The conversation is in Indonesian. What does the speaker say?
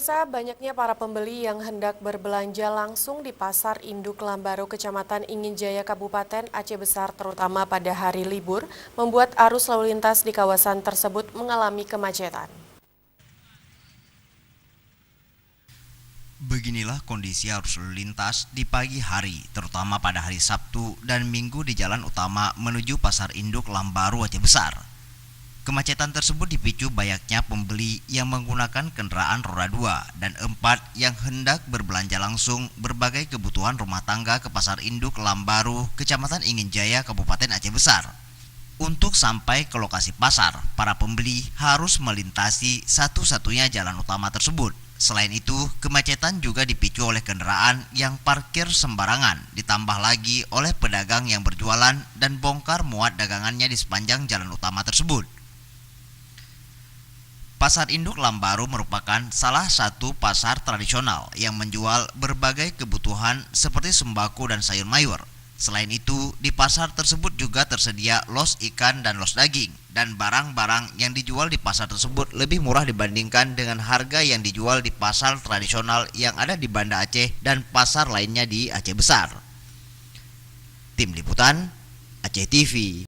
Pemirsa, banyaknya para pembeli yang hendak berbelanja langsung di Pasar Induk Lambaru, Kecamatan Inginjaya, Kabupaten Aceh Besar, terutama pada hari libur, membuat arus lalu lintas di kawasan tersebut mengalami kemacetan. Beginilah kondisi arus lalu lintas di pagi hari, terutama pada hari Sabtu dan Minggu di jalan utama menuju Pasar Induk Lambaru Aceh Besar. Kemacetan tersebut dipicu banyaknya pembeli yang menggunakan kendaraan roda 2 dan 4 yang hendak berbelanja langsung berbagai kebutuhan rumah tangga ke Pasar Induk Lambaru, Kecamatan Inginjaya, Kabupaten Aceh Besar. Untuk sampai ke lokasi pasar, para pembeli harus melintasi satu-satunya jalan utama tersebut. Selain itu, kemacetan juga dipicu oleh kendaraan yang parkir sembarangan, ditambah lagi oleh pedagang yang berjualan dan bongkar muat dagangannya di sepanjang jalan utama tersebut. Pasar Induk Lambaru merupakan salah satu pasar tradisional yang menjual berbagai kebutuhan seperti sembako dan sayur mayur. Selain itu, di pasar tersebut juga tersedia los ikan dan los daging, dan barang-barang yang dijual di pasar tersebut lebih murah dibandingkan dengan harga yang dijual di pasar tradisional yang ada di Banda Aceh dan pasar lainnya di Aceh Besar. Tim Liputan, Aceh TV.